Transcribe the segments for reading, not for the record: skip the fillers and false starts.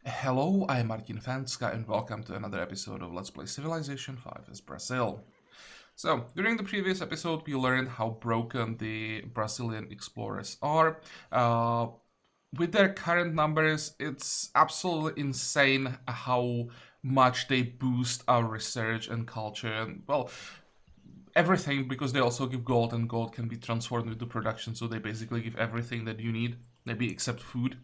Hello, I'm Martin Fencka and welcome to another episode of Let's Play Civilization 5 as Brazil. So, during the previous episode we learned how broken the Brazilian explorers are. With their current numbers, it's absolutely insane how much they boost our research and culture and, well, everything, because they also give gold and gold can be transformed into production, so they basically give everything that you need, maybe except food.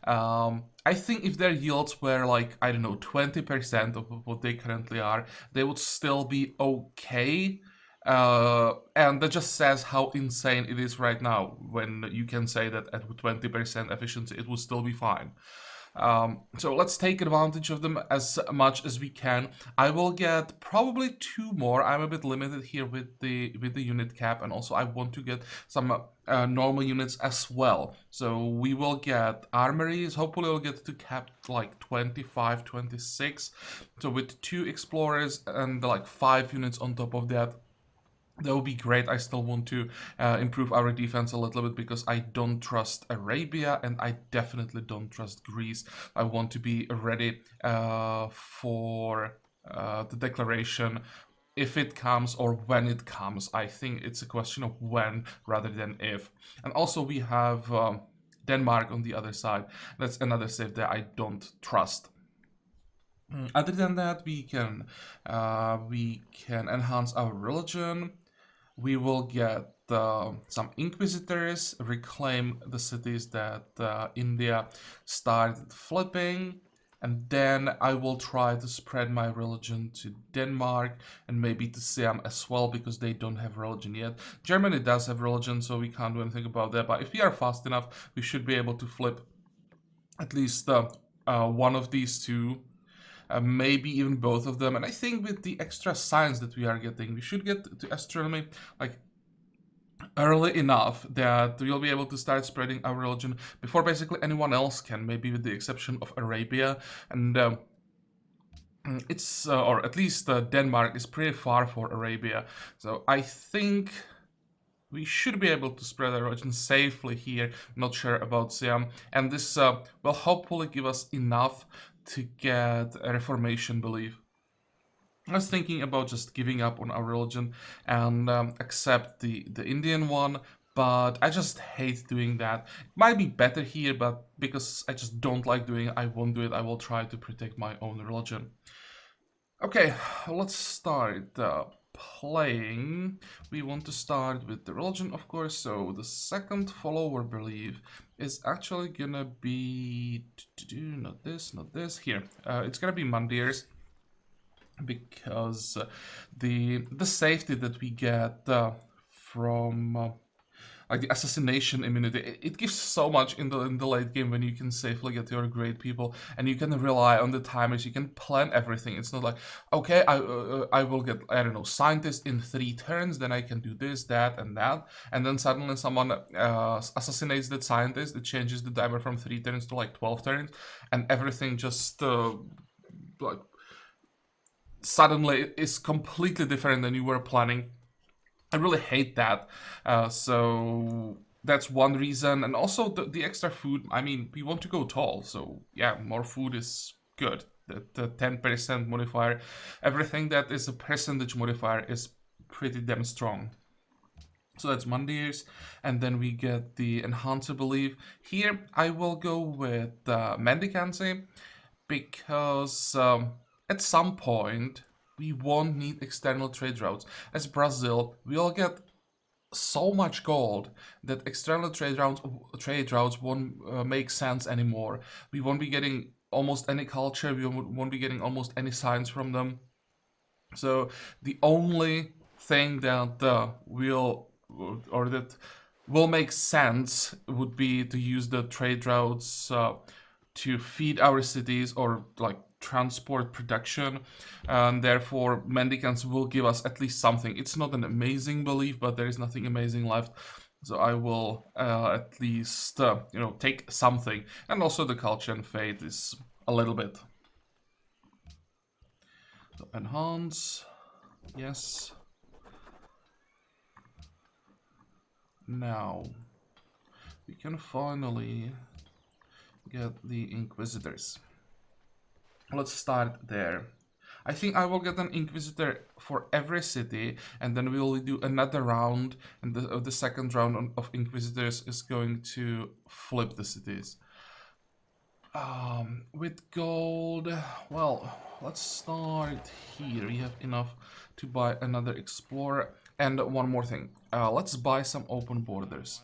I think if their yields were like, I don't know, 20% of what they currently are, they would still be okay. And that just says how insane it is right now when you can say that at 20% efficiency it would still be fine. So let's take advantage of them as much as we can. I will get probably two more. I'm a bit limited here with the unit cap, and also I want to get some normal units as well. So we will get armories. Hopefully we'll get to cap like 25, 26. So with two explorers and like 5 units on top of that, that would be great. I still want to improve our defense a little bit because I don't trust Arabia and I definitely don't trust Greece. I want to be ready for the declaration if it comes or when it comes. I think it's a question of when rather than if. And also we have Denmark on the other side. That's another state that I don't trust. Other than that, we can enhance our religion. We will get some inquisitors, reclaim the cities that India started flipping, and then I will try to spread my religion to Denmark and maybe to Siam as well, because they don't have religion yet. Germany does have religion, so we can't do anything about that, but if we are fast enough, we should be able to flip at least one of these two, maybe even both of them. And I think with the extra science that we are getting, we should get to astronomy like early enough that we'll be able to start spreading our religion before basically anyone else can, maybe with the exception of Arabia. And it's, or at least Denmark is pretty far for Arabia. So I think we should be able to spread our religion safely here. Not sure about Siam. And this will hopefully give us enough to get a Reformation belief. I was thinking about just giving up on our religion and accept the Indian one, but I just hate doing that. It might be better here, but because I just don't like doing it, I won't do it. I will try to protect my own religion. Okay, let's start playing. We want to start with the religion, of course. So the second follower belief is actually gonna be not this, not this. Here, it's gonna be Mandirs, because the safety that we get from like the assassination immunity, it gives so much in the late game when you can safely get your great people and you can rely on the timers. You can plan everything. It's not like, okay, I will get, I don't know, scientist in 3 turns, then I can do this, that, and then suddenly someone assassinates that scientist. It changes the timer from 3 turns to like 12 turns, and everything just like suddenly is completely different than you were planning. I really hate that. So that's one reason. And also the extra food. I mean, we want to go tall. So yeah, more food is good. The 10% modifier, everything that is a percentage modifier is pretty damn strong. So that's Mondays, and then we get the Enhancer Belief. Here I will go with Mendicancy, because at some point we won't need external trade routes. As Brazil, we'll get so much gold that external trade routes won't make sense anymore. We won't be getting almost any culture. We won't be getting almost any science from them. So the only thing that will make sense would be to use the trade routes to feed our cities or like transport production, and therefore mendicants will give us at least something. It's not an amazing belief, but there is nothing amazing left, so I will at least take something. And also the culture and fate is a little bit. So enhance, yes. Now we can finally get the Inquisitors. Let's start there. I think I will get an Inquisitor for every city, and then we will do another round, and the second round of Inquisitors is going to flip the cities. With gold, well, let's start here. We have enough to buy another Explorer, and one more thing. Let's buy some open borders.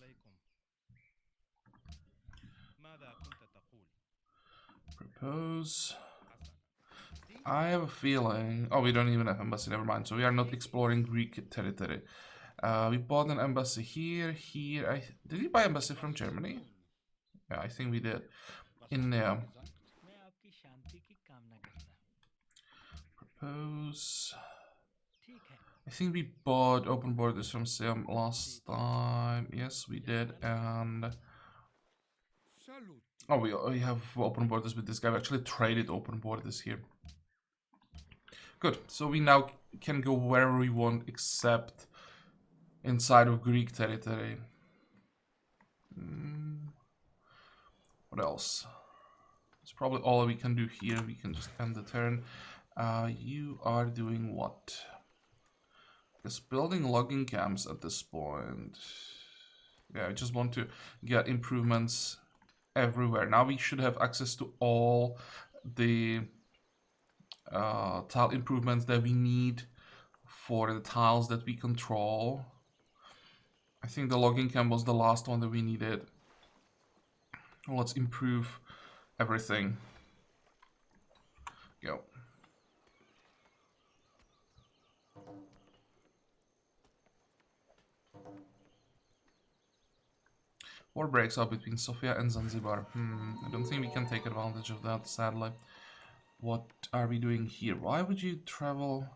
Propose. I have a feeling. Oh, we don't even have embassy. Never mind. So we are not exploring Greek territory. We bought an embassy here. Here. Did we buy embassy from Germany? Yeah, I think we did. In there. Propose. I think we bought open borders from Siam last time. Yes, we did. And oh, we have open borders with this guy. We actually traded open borders here. Good. So we now can go wherever we want except inside of Greek territory. What else? It's probably all we can do here. We can just end the turn. You are doing what? Just building logging camps at this point. Yeah, I just want to get improvements everywhere. Now we should have access to all the tile improvements that we need for the tiles that we control. I think the logging camp was the last one that we needed. Let's improve everything. Go. War breaks out between Sofia and Zanzibar. I don't think we can take advantage of that, sadly. What are we doing here? Why would you travel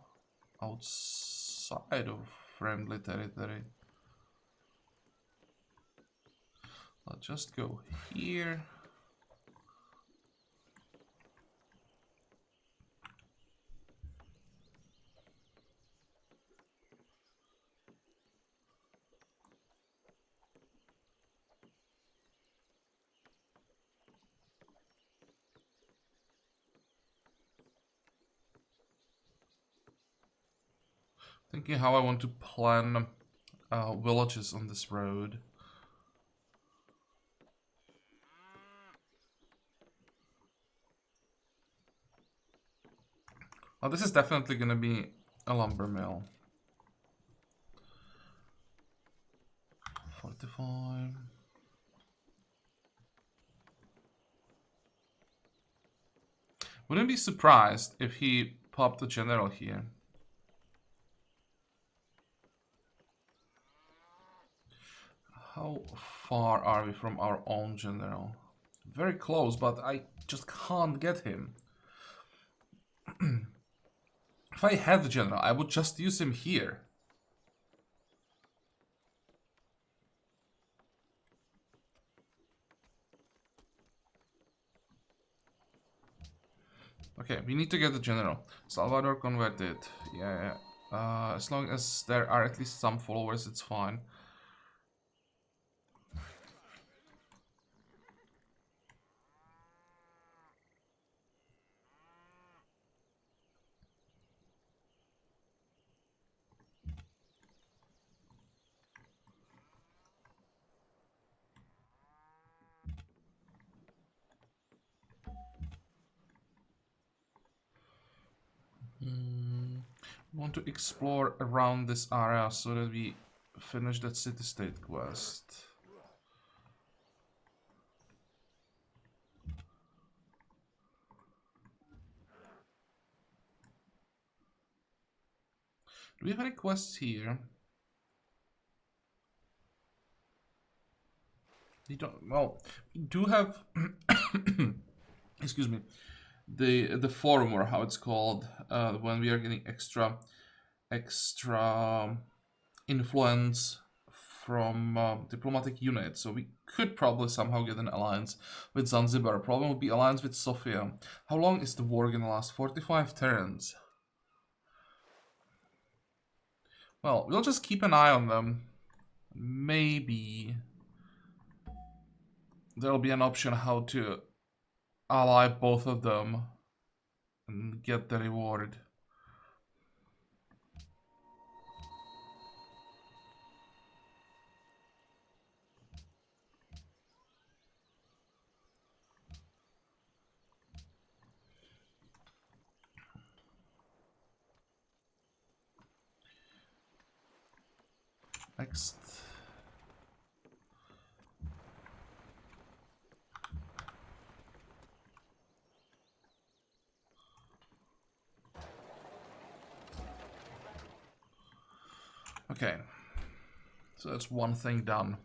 outside of friendly territory? Let's just go here. Thinking how I want to plan villages on this road. Oh, this is definitely gonna be a lumber mill. 45. Wouldn't be surprised if he popped a general here. How far are we from our own general? Very close, but I just can't get him. If I had the general, I would just use him here. Okay, we need to get the general. Salvador converted. Yeah. As long as there are at least some followers, it's fine. Want to explore around this area so that we finish that city-state quest. Do we have any quests here? We don't. Well, we do have. Excuse me. The forum, or how it's called, when we are getting extra influence from diplomatic units. So we could probably somehow get an alliance with Zanzibar. Problem would be alliance with Sofia. How long is the war gonna last? 45 turns. Well, we'll just keep an eye on them. Maybe there'll be an option how to ally both of them. and get the reward. Next. Okay. So that's one thing done.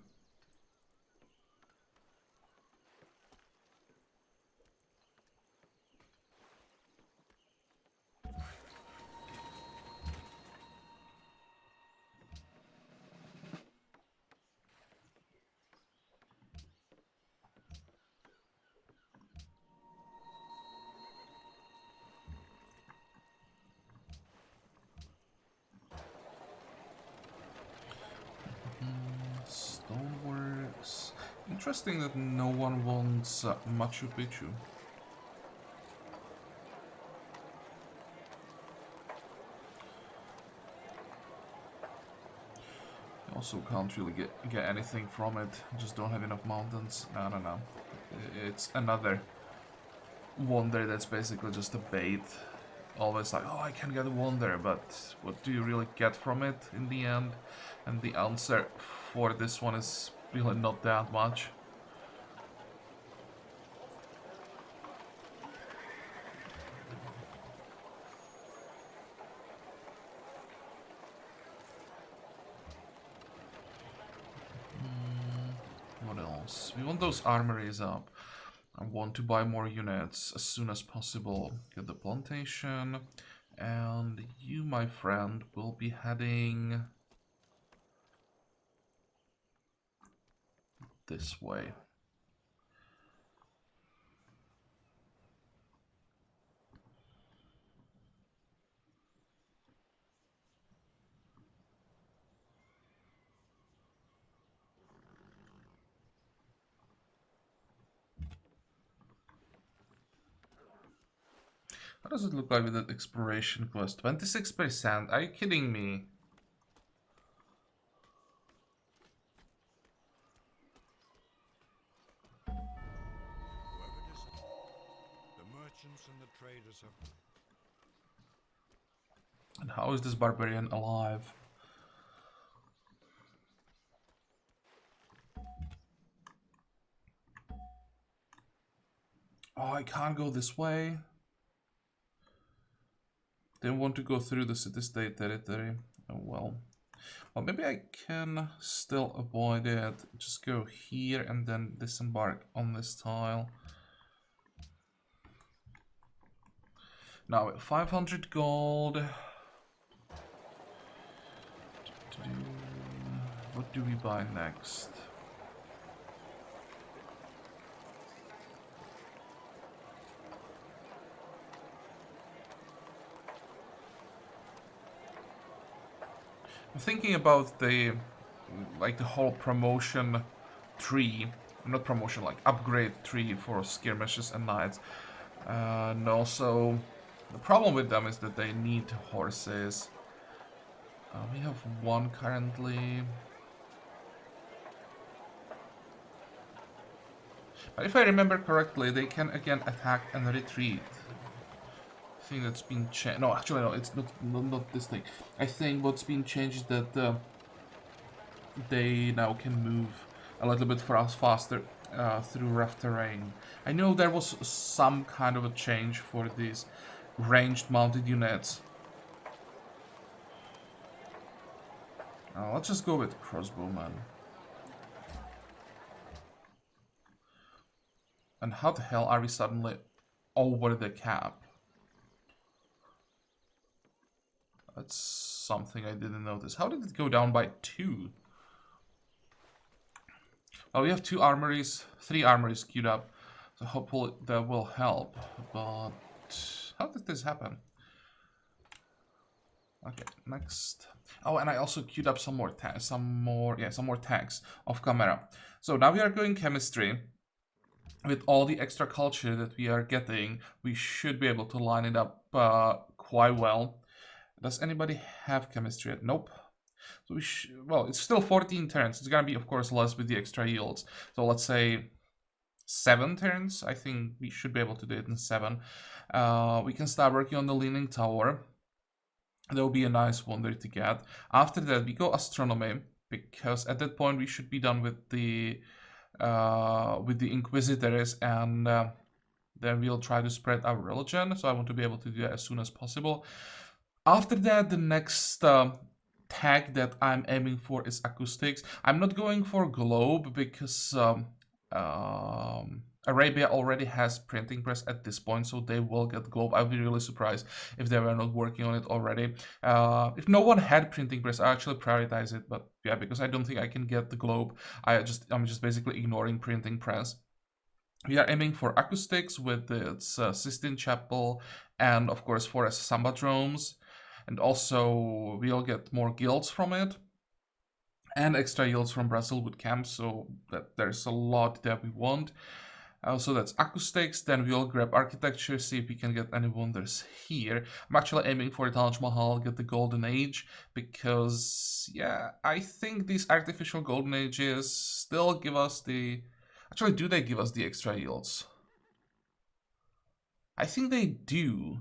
Stoneworks. Interesting that no one wants Machu Picchu. Also can't really get anything from it. Just don't have enough mountains. I don't know. It's another wonder that's basically just a bait. Always like, oh, I can get a wonder, but what do you really get from it in the end? And the answer for this one is really not that much. What else? We want those armories up. I want to buy more units as soon as possible. Get the plantation. And you, my friend, will be heading this way. How does it look like with that exploration quest? 26%? Are you kidding me? And the traders have... And how is this barbarian alive? Oh, I can't go this way. They want to go through the city-state territory. Oh well. Well, maybe I can still avoid it. Just go here and then disembark on this tile. Now, 500 gold. What do we buy next? I'm thinking about the whole promotion tree, not promotion, like upgrade tree for skirmishes and knights. And also, the problem with them is that they need horses. We have one currently. But if I remember correctly, they can again attack and retreat. I think that's been changed. No, actually, no, it's not this thing. I think what's been changed is that they now can move a little bit faster through rough terrain. I know there was some kind of a change for these ranged mounted units. Let's just go with crossbowman. And how the hell are we suddenly over the cap? That's something I didn't notice. How did it go down by 2? Well, we have 2 armories, 3 armories queued up, so hopefully that will help. But how did this happen? Okay, next. Oh, and I also queued up some more tags off camera. So now we are going chemistry. with all the extra culture that we are getting, we should be able to line it up quite well. Does anybody have chemistry yet? Nope. So well, it's still 14 turns. It's gonna be, of course, less with the extra yields. So let's say 7 turns. I think we should be able to do it in 7. We can start working on the Leaning Tower. That will be a nice wonder to get. After that, we go Astronomy, because at that point we should be done with the Inquisitors, and then we'll try to spread our religion. So I want to be able to do that as soon as possible. After that, the next tag that I'm aiming for is acoustics. I'm not going for globe because Arabia already has printing press at this point, so they will get globe. I'd be really surprised if they were not working on it already. If no one had printing press, I actually prioritize it, but yeah, because I don't think I can get the globe, I'm just basically ignoring printing press. We are aiming for acoustics with its Sistine Chapel and of course Forest Sambadromes, and also we'll get more guilds from it and extra yields from Brazil with camps, so that there's a lot that we want. So that's acoustics. Then we'll grab architecture, see if we can get any wonders here. I'm actually aiming for Taj Mahal, get the golden age, because yeah, I think these artificial golden ages still give us the... Actually, do they give us the extra yields? I think they do.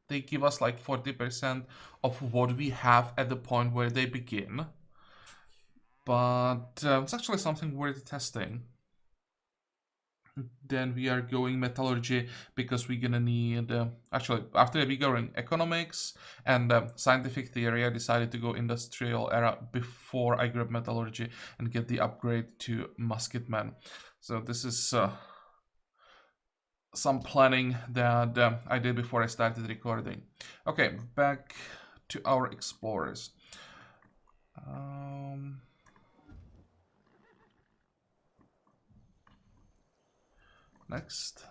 They give us like 40% of what we have at the point where they begin. But it's actually something worth testing. Then we are going metallurgy because we're gonna need actually after that we're going economics and scientific theory. I decided to go industrial era before I grab metallurgy and get the upgrade to musketman. So this is some planning that I did before I started recording. Okay, back to our explorers. Next.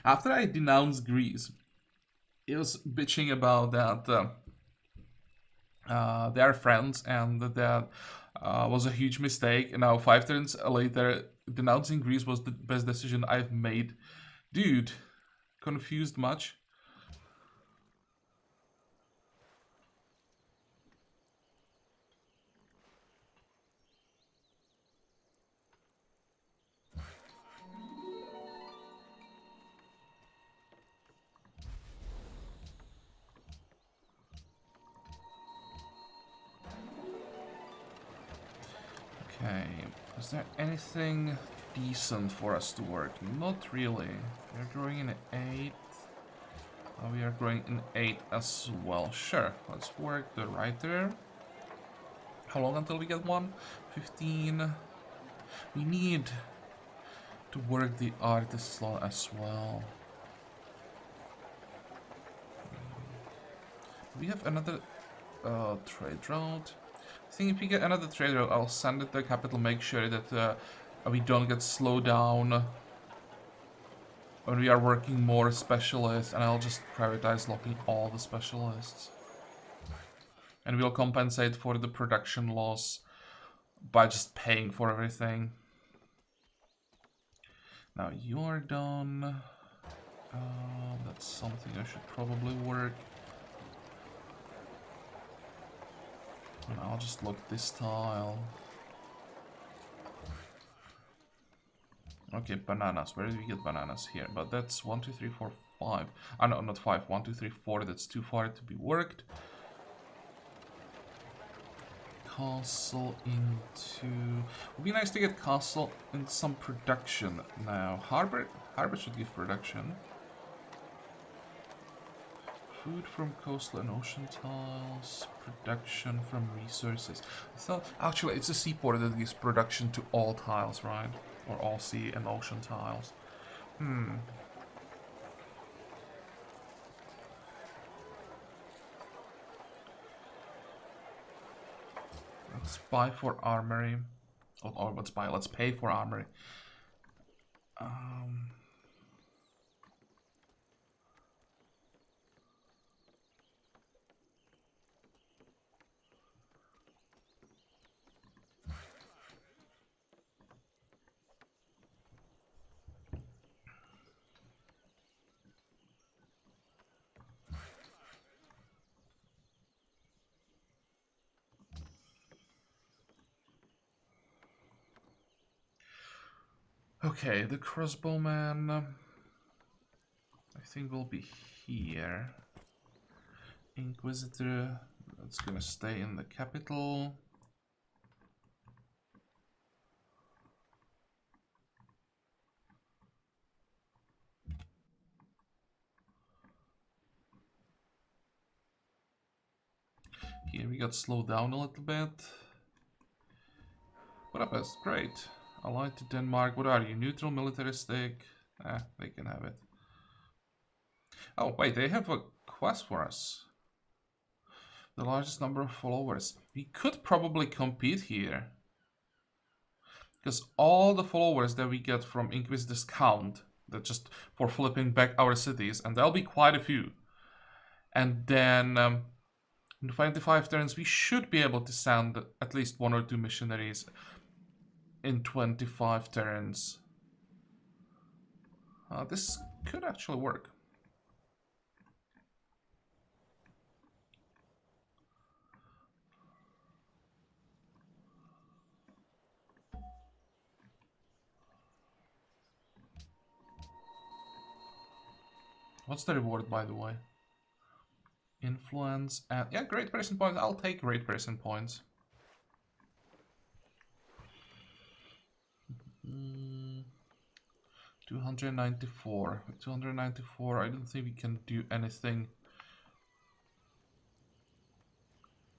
After I denounced Greece, he was bitching about that they are friends and that was a huge mistake. And now 5 turns later, denouncing Greece was the best decision I've made. Dude, confused much? Okay, is there anything decent for us to work? Not really. We're growing in 8. We are growing in 8 as well. Sure, let's work the writer. How long until we get one? 15. We need to work the artist slot as well. We have another trade route. I think if we get another trade route, I'll send it to the capital, make sure that we don't get slowed down when we are working more specialists, and I'll just prioritize locking all the specialists. And we'll compensate for the production loss by just paying for everything. Now you are done. That's something I should probably work. And I'll just look this tile. Okay, bananas. Where do we get bananas? Here. But that's 1, 2, 3, 4, 5. Ah, no, not 5. 1, 2, 3, 4. That's too far to be worked. Castle into... Would be nice to get castle in some production now. Harbor should give production. Food from coastal and ocean tiles. Production from resources. I thought... Actually, it's a seaport that gives production to all tiles, right? Or all sea and ocean tiles. Let's buy for armory. Or let's buy, let's pay for armory. Okay, the crossbowman, I think will be here. Inquisitor, that's gonna stay in the capital. Here we got slowed down a little bit. Budapest, great. Allied to Denmark, what are you? Neutral, militaristic? They can have it. Oh, wait, they have a quest for us. The largest number of followers. We could probably compete here. Because all the followers that we get from Inquisitors count. That just for flipping back our cities. And there'll be quite a few. And then in 25 turns we should be able to send at least 1 or 2 missionaries in 25 turns. This could actually work. What's the reward, by the way? Influence and... yeah, great person points. I'll take great person points. 294. With 294, I don't think we can do anything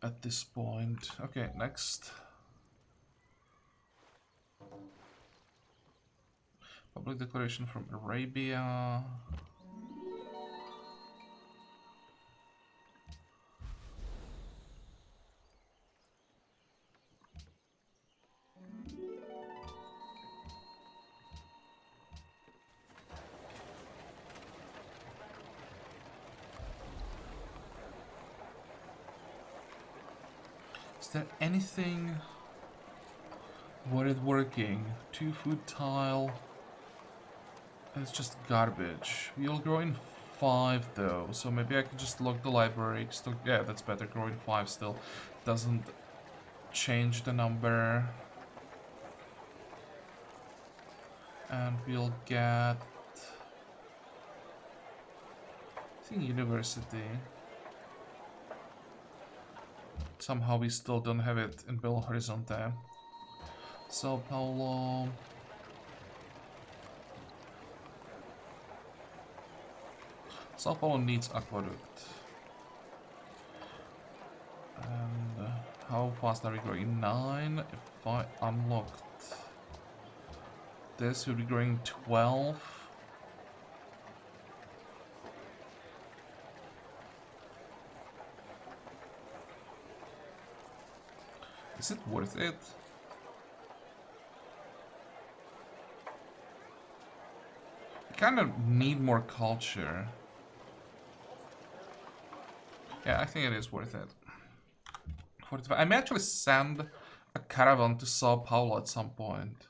at this point. Okay, next. Public declaration from Arabia. Is there anything worth working? 2 food tile. It's just garbage. We'll grow in 5 though, so maybe I could just lock the library. Still, yeah, that's better. Growing 5 still doesn't change the number. And we'll get... I think university. Somehow we still don't have it in Belo Horizonte. Sao Paulo. Sao Paulo needs aqueduct. And how fast are we growing? 9. If I unlocked this, we'll be growing 12. Is it worth it? I kind of need more culture. Yeah, I think it is worth it. 45. I may actually send a caravan to Sao Paulo at some point.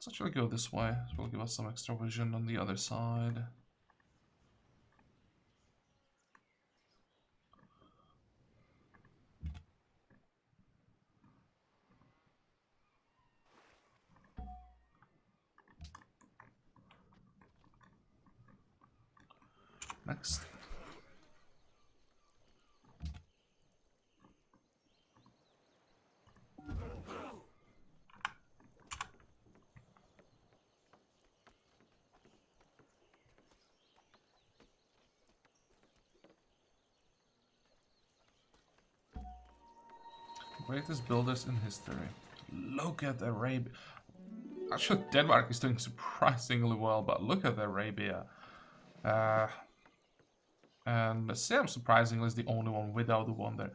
Let's actually go this way. It will give us some extra vision on the other side. Next. Greatest builders in history. Look at Arabia. Actually, Denmark is doing surprisingly well, but look at Arabia. And Sam, surprisingly, is the only one without the wonder.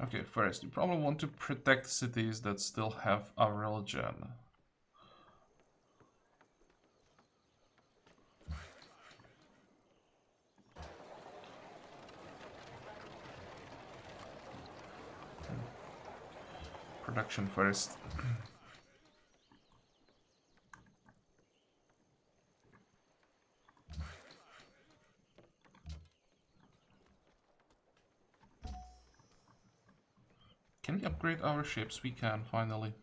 Okay, first, you probably want to protect cities that still have a religion. production first. Can we upgrade our ships? We can, finally.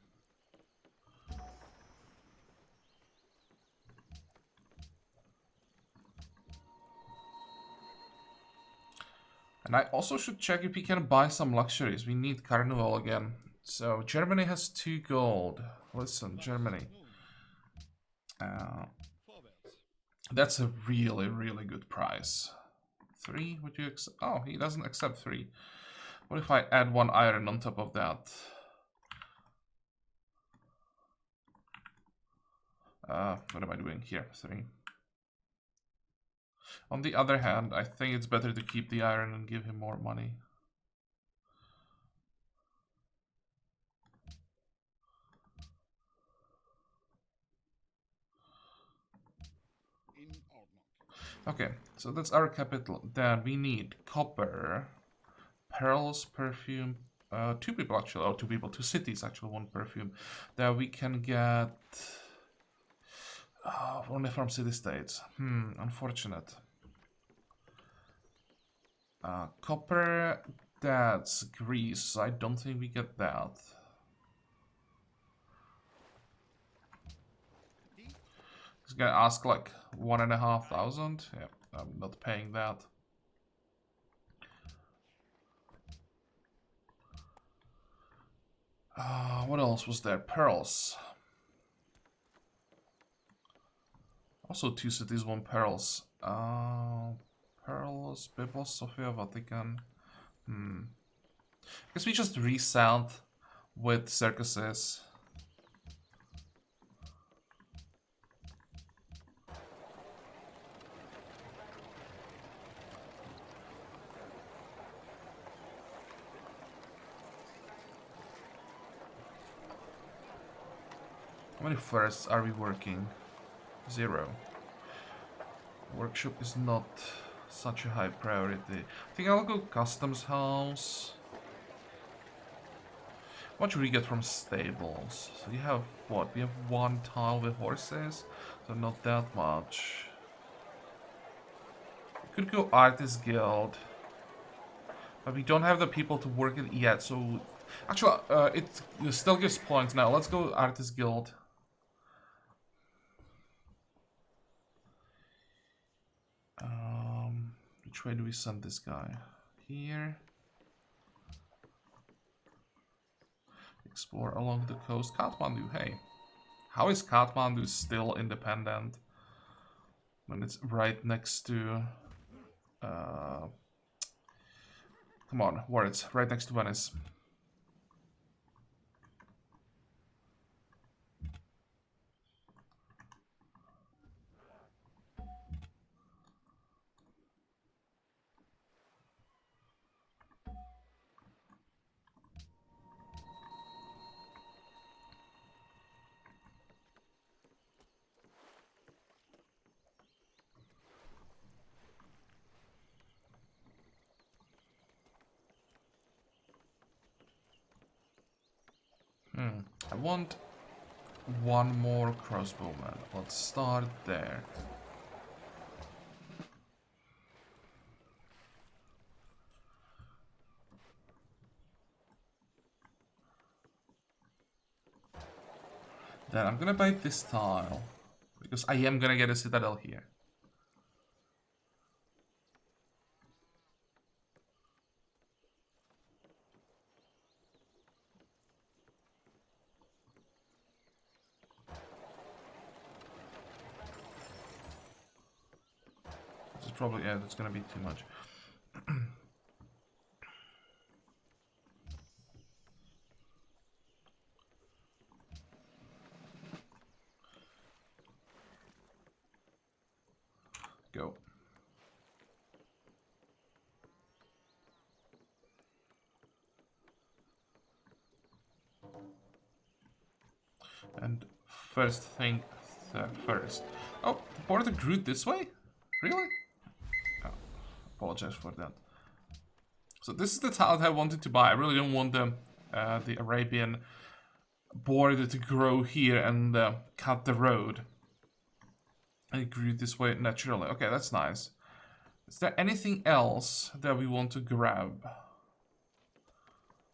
And I also should check if we can buy some luxuries. We need Carnival again. So, Germany has 2 gold. Listen, Germany. That's a really, really good price. 3? Would you accept? Oh, he doesn't accept 3. What if I add 1 iron on top of that? What am I doing here? 3. On the other hand, I think it's better to keep the iron and give him more money. Okay, so that's our capital. Then we need copper, pearls, perfume. 2 people actually, oh, 2 people, 2 cities actually, 1 perfume. Then we can get only from city-states. Unfortunate. Copper, that's Greece. I don't think we get that. He's gonna ask like 1,500. Yeah, I'm not paying that. What else was there? Pearls. Also 2 cities, 1 pearls. Pearls, Biblos, Sofia, Vatican. I guess we just resound with circuses. How many firsts are we working? 0. Workshop is not such a high priority. I think I'll go customs house. What should we get from stables? So we have what? We have 1 tile with horses, so not that much. We could go artist guild, but we don't have the people to work it yet. So actually, it still gives points now. Let's go artist guild. Which way do we send this guy? Here. Explore along the coast. Kathmandu, hey. How is Kathmandu still independent when it's right next to... come on, words. Right next to Venice. I want 1 more crossbowman. Let's start there. Then I'm gonna buy this tile, because I am gonna get a citadel here. This is probably, yeah, that's gonna be too much. Go. And first thing first. Oh, the border grew this way? Really? Oh, apologize for that. So this is the tile that I wanted to buy. I really don't want the the Arabian border to grow here and cut the road. And it grew this way naturally. Okay, that's nice. Is there anything else that we want to grab?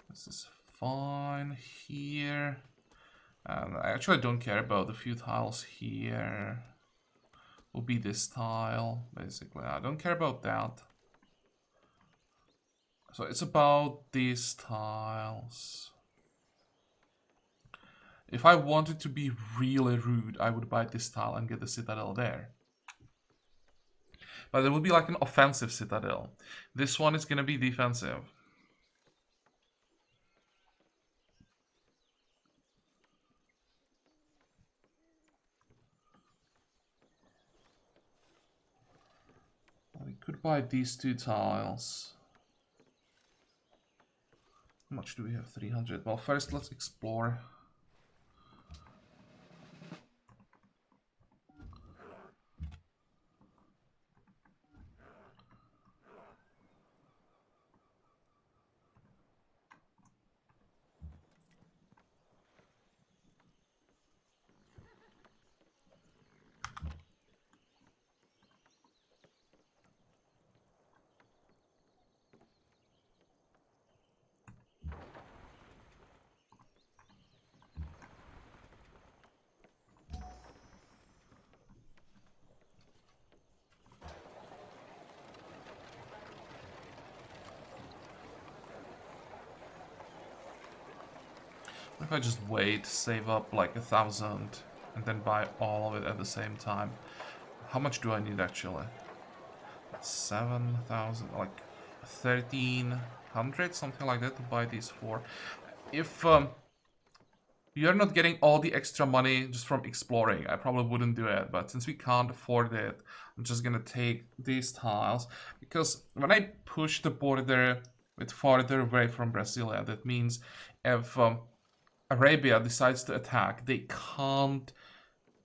This is fine here. And I actually don't care about the few tiles here. Will be this tile, basically. I don't care about that. So it's about these tiles. If I wanted to be really rude, I would buy this tile and get the citadel there. But it would be like an offensive citadel. This one is gonna be defensive. We could buy these two tiles. How much do we have? 300. Well, first let's explore. If I just wait, save up like 1,000 and then buy all of it at the same time. How much do I need actually? 7,000, like 1,300, something like that to buy these four. If you're not getting all the extra money just from exploring, I probably wouldn't do it. But since we can't afford it, I'm just gonna take these tiles. Because when I push the border a bit farther away from Brasilia, that means if Arabia decides to attack, they can't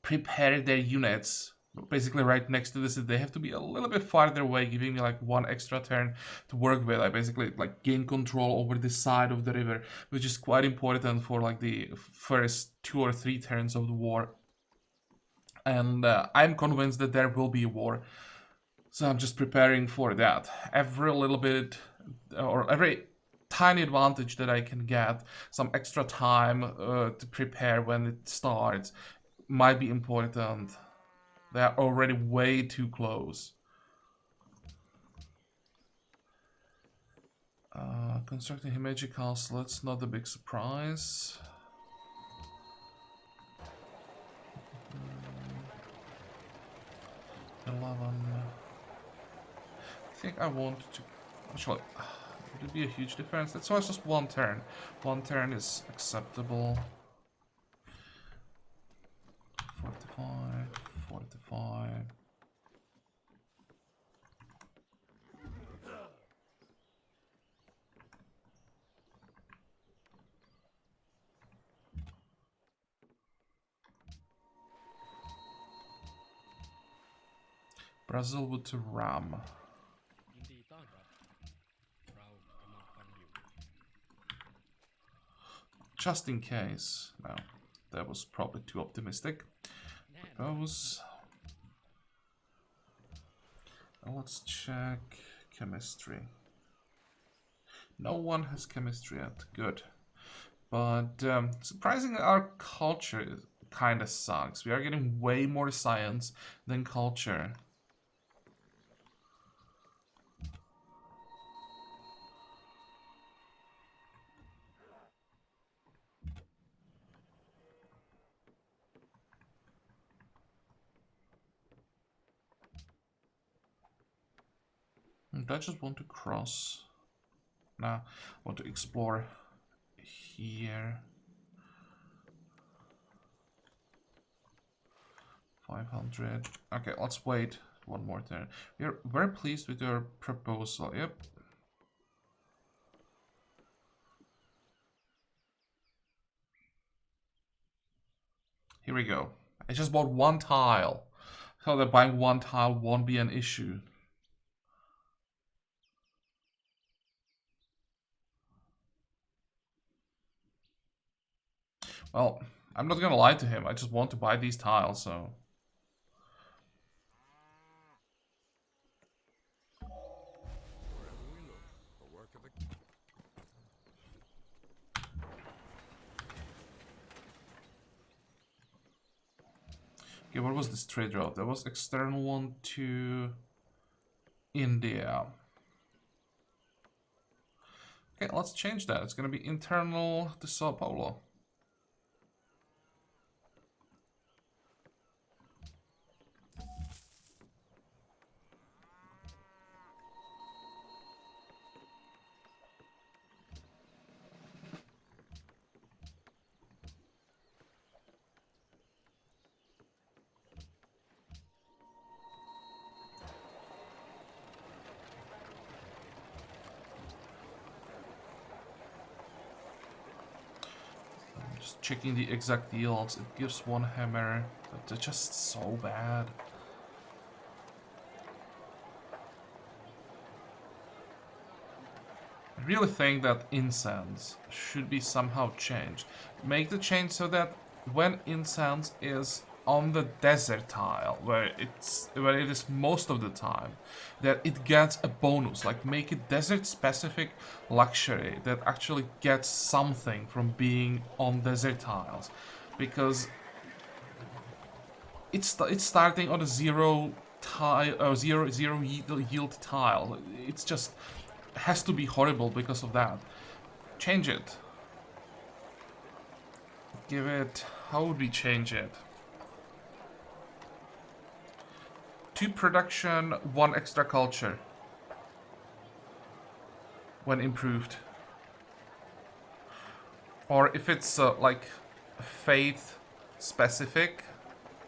prepare their units basically right next to this. They have to be a little bit farther away, giving me like one extra turn to work with. I basically like gain control over the side of the river, which is quite important for like the first 2 or 3 turns of the war. And I'm convinced that there will be a war, so I'm just preparing for that. Every little bit or every tiny advantage that I can get, some extra time to prepare when it starts, might be important. They're already way too close. Constructing Himeji Castle, it's not a big surprise. $11. I think I want to... Actually, would it be a huge difference? That's why it's just one turn. One turn is acceptable. 45, 45. Brazil would to Ram. Just in case. No, that was probably too optimistic. Propose. Now let's check chemistry. No one has chemistry yet. Good. But surprisingly, our culture kind of sucks. We are getting way more science than culture. I just want to cross. Nah, I want to explore here. 500. Okay, let's wait one more turn. We are very pleased with your proposal. Yep. Here we go. I just bought one tile. So that buying one tile won't be an issue. Well, I'm not gonna lie to him. I just want to buy these tiles, so... Okay, what was this trade route? There was external one to India. Okay, let's change that. It's gonna be internal to Sao Paulo. Just checking the exact yields. It gives one hammer, but they're just so bad. I really think that incense should be somehow changed. Make the change so that when incense is on the desert tile, where it is most of the time, that it gets a bonus. Like make it desert specific luxury that actually gets something from being on desert tiles, because it's starting on a zero tile, zero yield tile. It's just has to be horrible because of that. Change it. Give it... How would we change it? 2 production, 1 extra culture. When improved. Or if it's like faith specific,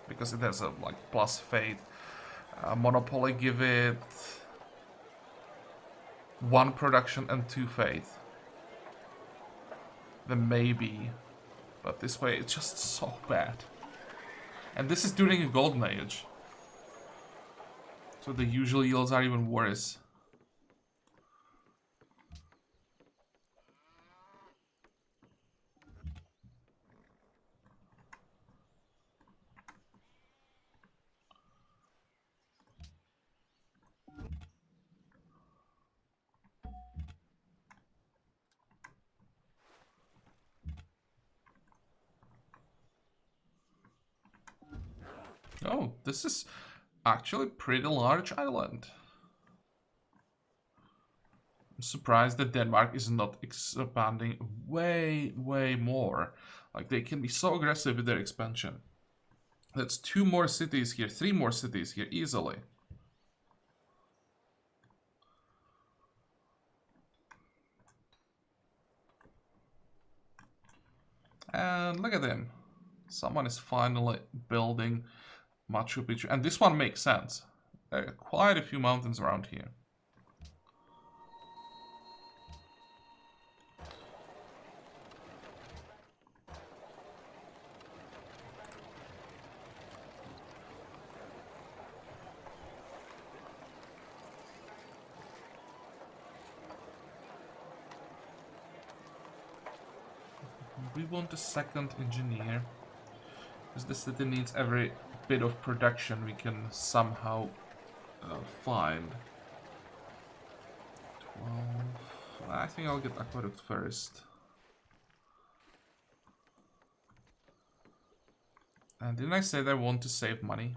because it has a like plus faith. Monopoly, give it 1 production and 2 faith. Then maybe. But this way it's just so bad. And this is during a golden age. So the usual yields are even worse. Oh, this is actually a pretty large island. I'm surprised that Denmark is not expanding way more. Like, they can be so aggressive with their expansion. That's 2 more cities here, 3 more cities here, easily. And look at them. Someone is finally building Machu Picchu. And this one makes sense. There are quite a few mountains around here. We want a 2nd engineer, because the city needs every bit of production we can somehow find. 12. I think I'll get aqueduct first. And didn't I say that I want to save money?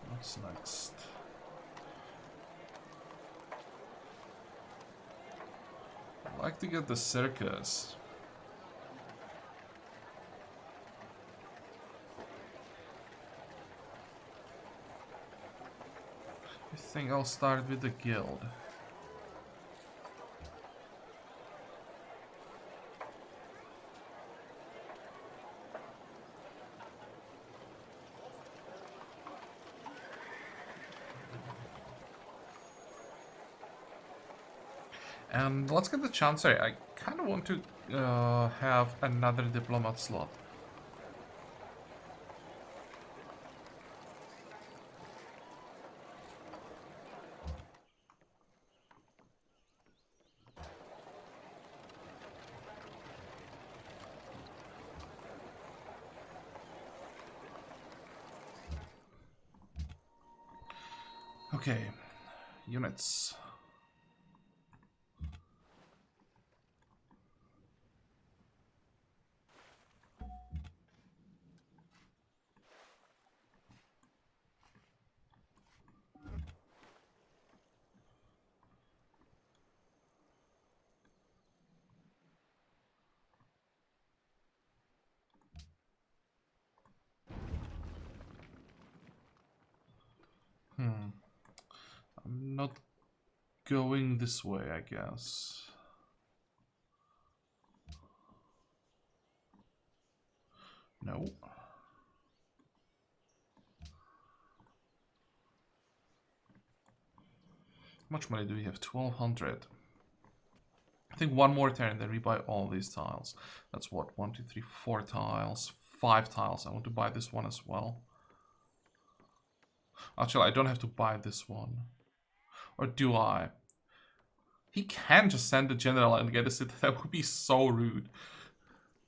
What's next? I'd like to get the circus. I think I'll start with the guild. And let's get the Chancery. I kind of want to have another diplomat slot. Okay, units. I'm not going this way, I guess. No. How much money do we have? 1200. I think one more turn, then we buy all these tiles. That's what? 1, 2, 3, 4 tiles. 5 tiles. I want to buy this one as well. Actually, I don't have to buy this one. Or do I? He can just send the general and get a city. That would be so rude.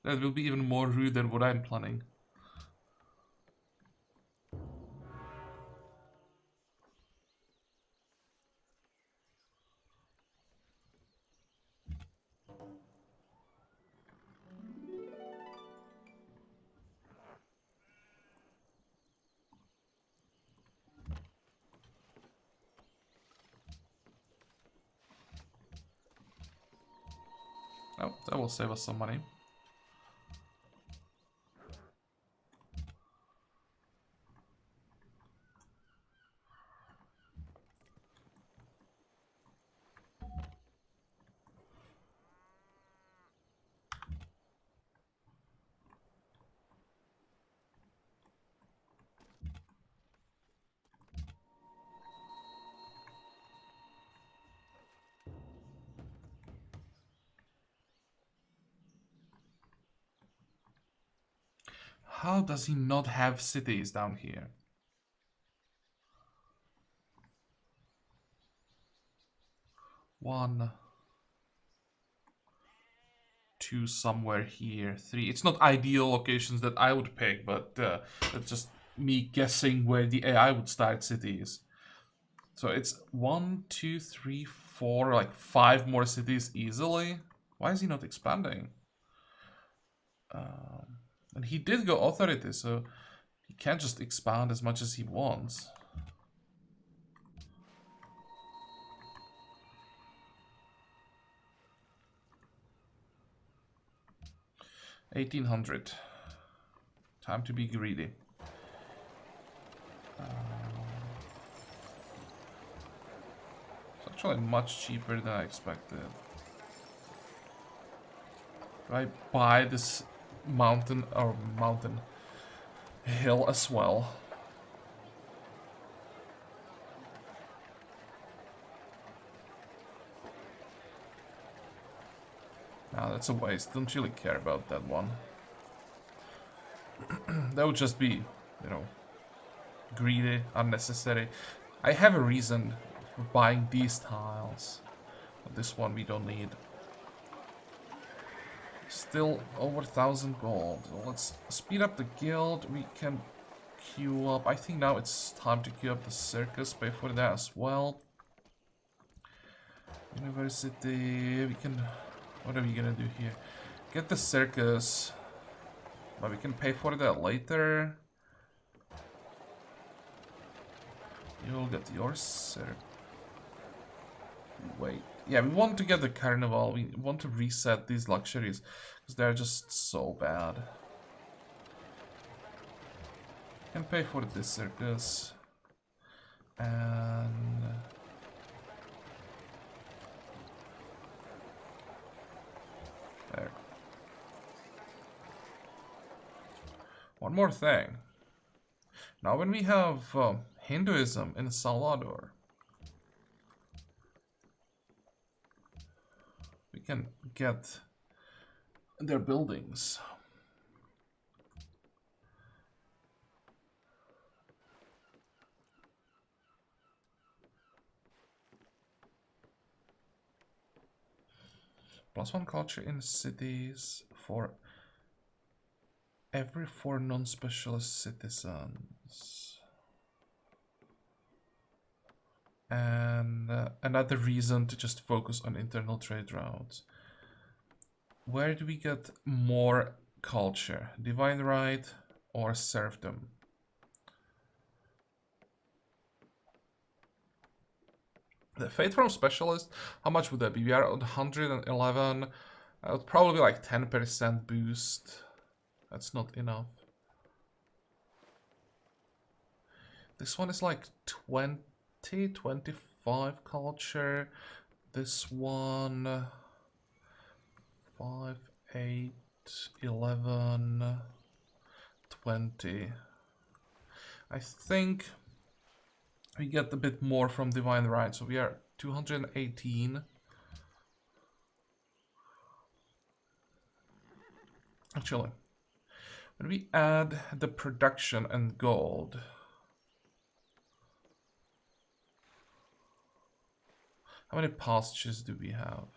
That will be even more rude than what I'm planning. Oh, that will save us some money. How does he not have cities down here? One, two somewhere here, 3. It's not ideal locations that I would pick, but that's just me guessing where the AI would start cities. So it's 1, 2, 3, 4, like 5 more cities easily. Why is he not expanding? And he did go authority, so he can't just expand as much as he wants. $1,800. Time to be greedy. It's actually much cheaper than I expected. Do I buy this mountain or mountain hill as well? Nah, that's a waste. Don't really care about that one. That would just be, you know, greedy, unnecessary. I have a reason for buying these tiles. But this one we don't need. Still over 1,000 gold. So let's speed up the guild. We can queue up. I think now it's time to queue up the circus. Pay for that as well. University. We can... What are we gonna do here? Get the circus. But we can pay for that later. You'll get your circus. Wait. Yeah, we want to get the carnival. We want to reset these luxuries. Because they're just so bad. Can pay for this circus. And... there. One more thing. Now when we have Hinduism in Salvador, can get their buildings. +1 culture in cities for every 4 non-specialist citizens. And another reason to just focus on internal trade routes. Where do we get more culture? Divine right or serfdom? The Fate from Specialist, how much would that be? We are on 111. Would probably like 10% boost. That's not enough. This one is like 20, 25 culture. This one 5, 8, 11, 20. I think we get a bit more from Divine Right, so we are 218. Actually, when we add the production and gold, how many pastures do we have?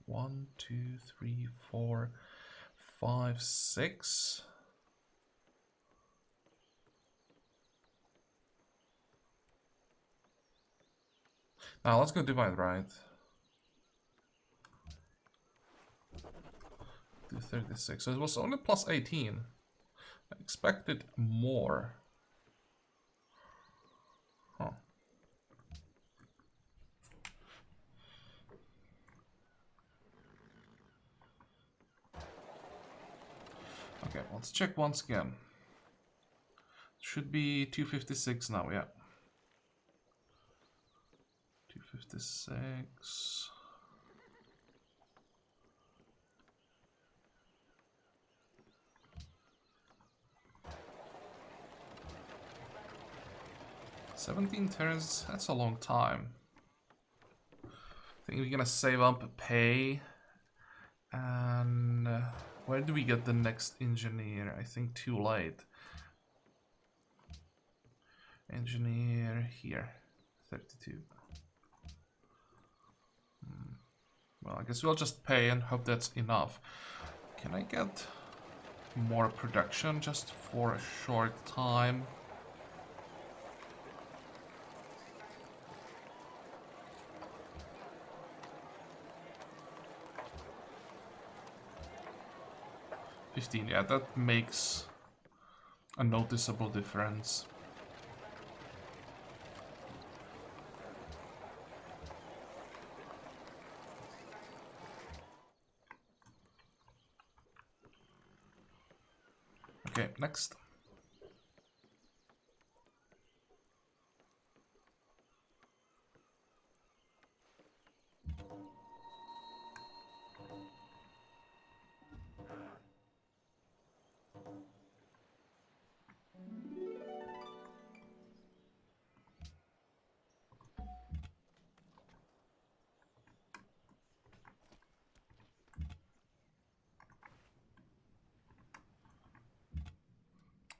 1, 2, 3, 4, 5, 6. Now let's go Divine Right. 236. So it was only plus 18. I expected more. Huh. Okay, let's check once again. Should be 256 now, yeah. 256. "17 turns, that's a long time. I think we're gonna save up pay. And where do we get the next engineer? I think too late. Engineer here, 32. Well, I guess we'll just pay and hope that's enough. Can I get more production just for a short time? $15, yeah, that makes a noticeable difference. Okay, next.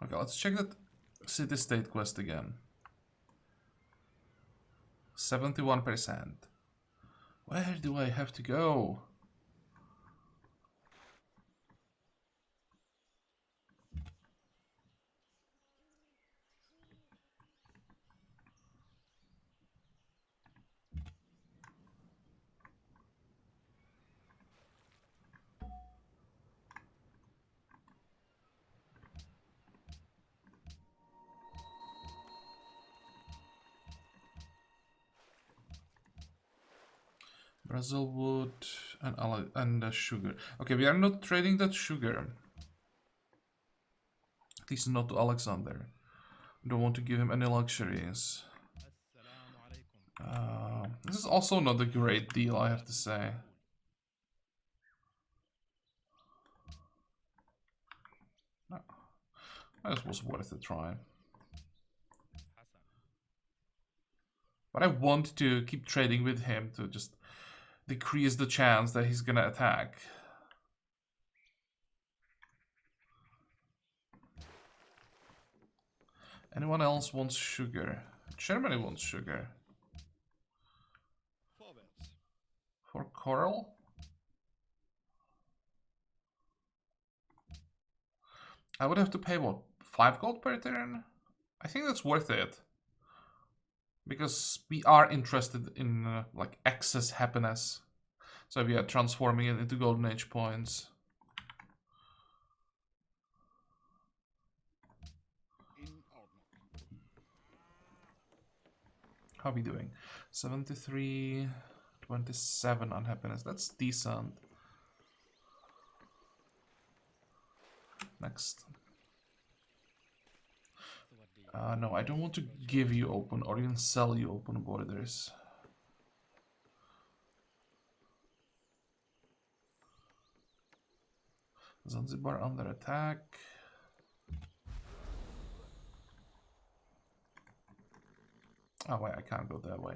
Okay, let's check that city-state quest again. 71%. Where do I have to go? Brazil wood and sugar. Okay, we are not trading that sugar. At least not to Alexander. I don't want to give him any luxuries. This is also not a great deal, I have to say. No. This was worth a try. But I want to keep trading with him to just decrease the chance that he's gonna attack. Anyone else wants sugar? Germany wants sugar. For coral? I would have to pay, what, 5 gold per turn? I think that's worth it. Because we are interested in, like, excess happiness. So we are transforming it into golden age points. How are we doing? 73, 27 unhappiness. That's decent. Next. No, I don't want to give you open or even sell you open borders. Zanzibar under attack. Oh wait, I can't go that way.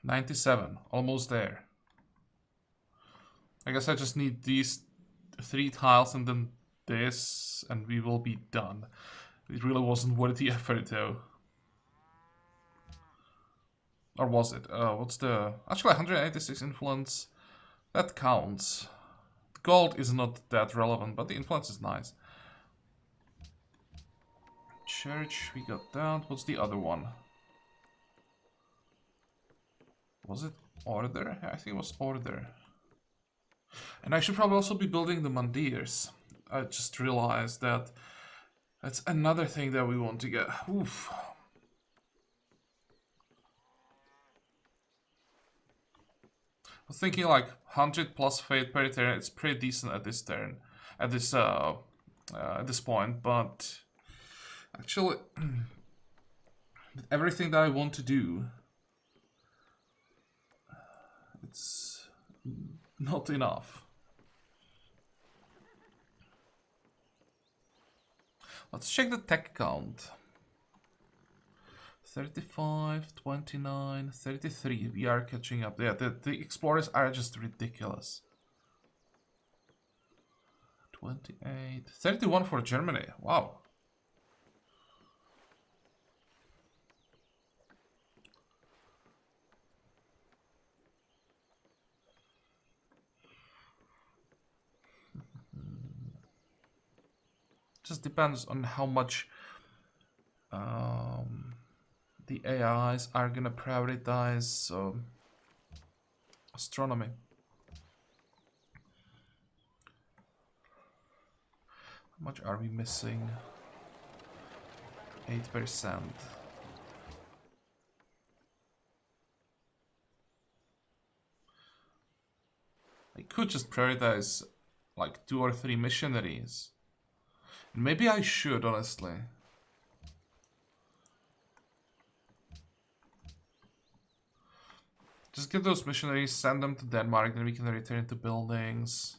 $97, almost there. I guess I just need these 3 tiles and then this, and we will be done. It really wasn't worth the effort though. Or was it? What's the... Actually, 186 influence. That counts. Gold is not that relevant, but the influence is nice. Church, we got that. What's the other one? Was it order? I think it was order. And I should probably also be building the Mandirs. I just realized that that's another thing that we want to get. Oof. I was thinking like 100 plus fate per turn. It's pretty decent at this turn, at this point. But actually, everything that I want to do, it's not enough. Let's check the tech count. 35, 29, 33. We are catching up. Yeah, the explorers are just ridiculous. 28, 31 for Germany. Wow. Just depends on how much the AIs are gonna prioritize astronomy. How much are we missing? 8%. I could just prioritize like 2 or 3 missionaries. Maybe I should, honestly. Just get those missionaries, send them to Denmark, then we can return to buildings.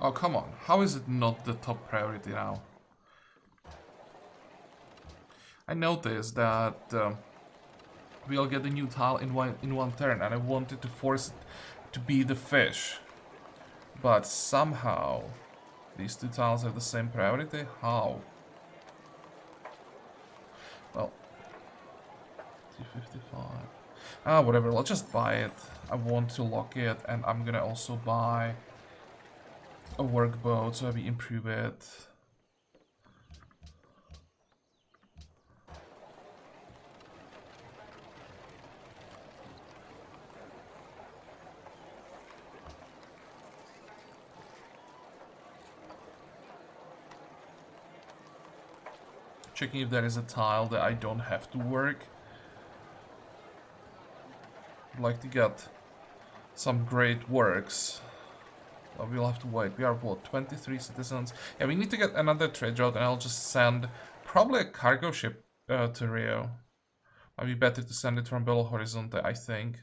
Oh, come on. How is it not the top priority now? I noticed that we'll get a new tile in one turn, and I wanted to force it to be the fish. But somehow, these 2 tiles have the same priority? How? Well, 255. Ah, whatever, let's just buy it. I want to lock it, and I'm gonna also buy a workboat, so we improve it. Checking if there is a tile that I don't have to work. I'd like to get some great works. But we'll have to wait. We are what, 23 citizens? Yeah, we need to get another trade route, and I'll just send probably a cargo ship to Rio. Might be better to send it from Belo Horizonte, I think.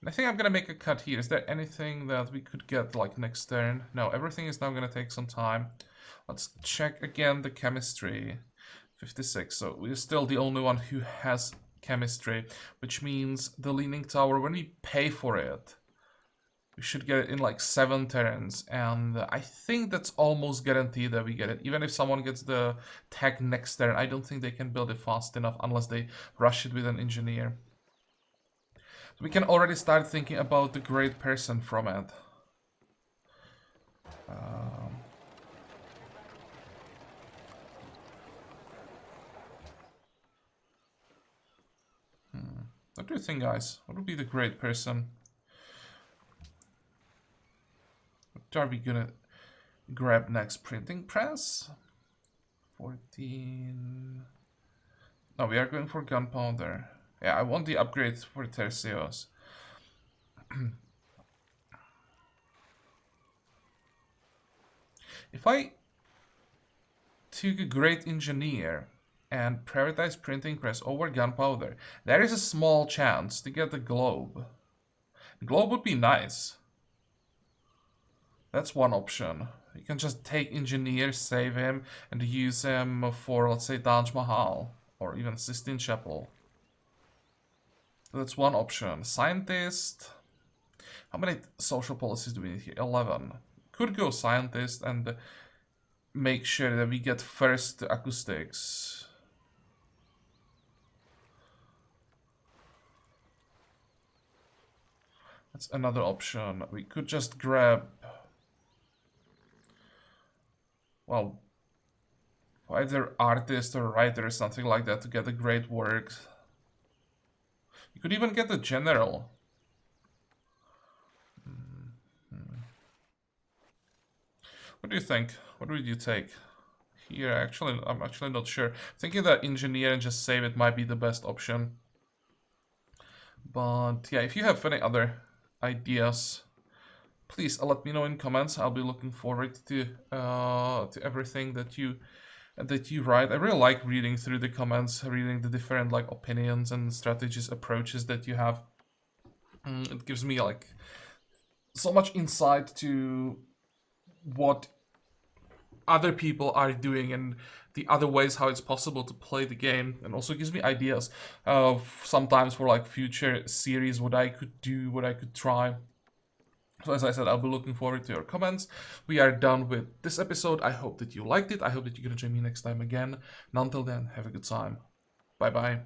I think I'm gonna make a cut here. Is there anything that we could get like next turn? No, everything is now gonna take some time. Let's check again the chemistry. 56, so we're still the only one who has chemistry, which means the Leaning Tower, when we pay for it, we should get it in like 7 turns, and I think that's almost guaranteed that we get it. Even if someone gets the tech next turn, I don't think they can build it fast enough unless they rush it with an engineer. So we can already start thinking about the great person from it. What do you think, guys? What would be the great person? What are we gonna grab next? Printing press? 14... No, we are going for gunpowder. Yeah, I want the upgrades for Tercios. If I took a great engineer and prioritize printing press over gunpowder, there is a small chance to get the globe. The globe would be nice. That's one option. You can just take engineer, save him, and use him for, let's say, Taj Mahal or even Sistine Chapel. That's one option. Scientist. How many social policies do we need here? 11. Could go scientist and make sure that we get first acoustics. That's another option. We could just grab, well, either artist or writer or something like that to get a great work. You could even get a general. What do you think? What would you take? Here, I'm actually not sure. Thinking that engineer and just save it might be the best option. But yeah, if you have any other ideas, please let me know in comments. I'll be looking forward to everything that you write. I really like reading through the comments, reading the different like opinions and strategies, approaches that you have. It gives me like so much insight to what other people are doing and the other ways how it's possible to play the game, and also gives me ideas of sometimes for like future series what I could do, what I could try. So as I said, I'll be looking forward to your comments. We are done with this episode. I hope that you liked it. I hope that you're gonna join me next time again. And until then, have a good time. Bye bye.